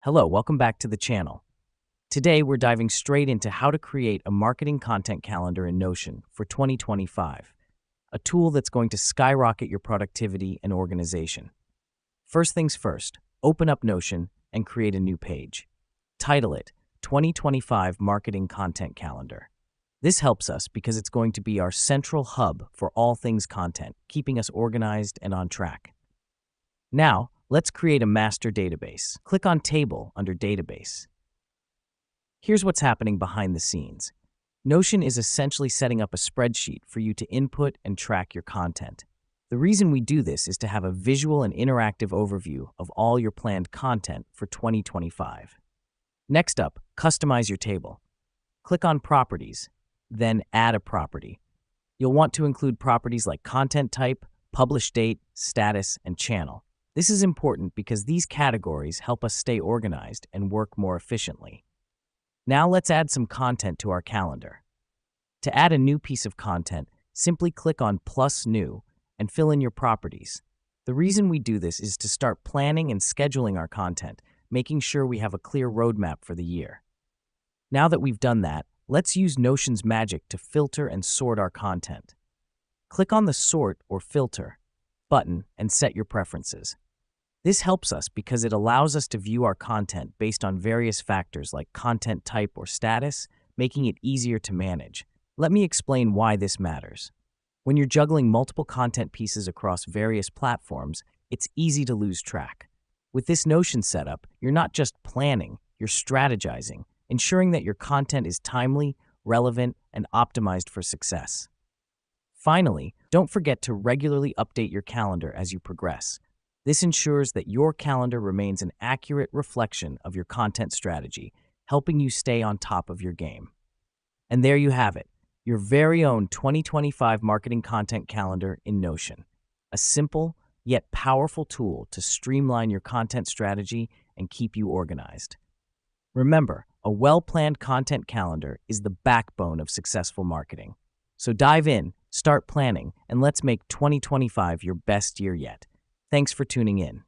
Hello, welcome back to the channel. Today, we're diving straight into how to create a marketing content calendar in Notion for 2025, a tool that's going to skyrocket your productivity and organization. First things first, open up Notion and create a new page. Title it 2025 Marketing Content Calendar. This helps us because it's going to be our central hub for all things content, keeping us organized and on track. Now, let's create a master database. Click on Table under Database. Here's what's happening behind the scenes. Notion is essentially setting up a spreadsheet for you to input and track your content. The reason we do this is to have a visual and interactive overview of all your planned content for 2025. Next up, customize your table. Click on Properties, then Add a property. You'll want to include properties like content type, publish date, status, and channel. This is important because these categories help us stay organized and work more efficiently. Now let's add some content to our calendar. To add a new piece of content, simply click on Plus New and fill in your properties. The reason we do this is to start planning and scheduling our content, making sure we have a clear roadmap for the year. Now that we've done that, let's use Notion's magic to filter and sort our content. Click on the Sort or Filter button and set your preferences. This helps us because it allows us to view our content based on various factors like content type or status, making it easier to manage. Let me explain why this matters. When you're juggling multiple content pieces across various platforms, it's easy to lose track. With this Notion setup, you're not just planning, you're strategizing, ensuring that your content is timely, relevant, and optimized for success. Finally, don't forget to regularly update your calendar as you progress. This ensures that your calendar remains an accurate reflection of your content strategy, helping you stay on top of your game. And there you have it, your very own 2025 marketing content calendar in Notion. A simple, yet powerful tool to streamline your content strategy and keep you organized. Remember, a well-planned content calendar is the backbone of successful marketing. So dive in, start planning, and let's make 2025 your best year yet. Thanks for tuning in.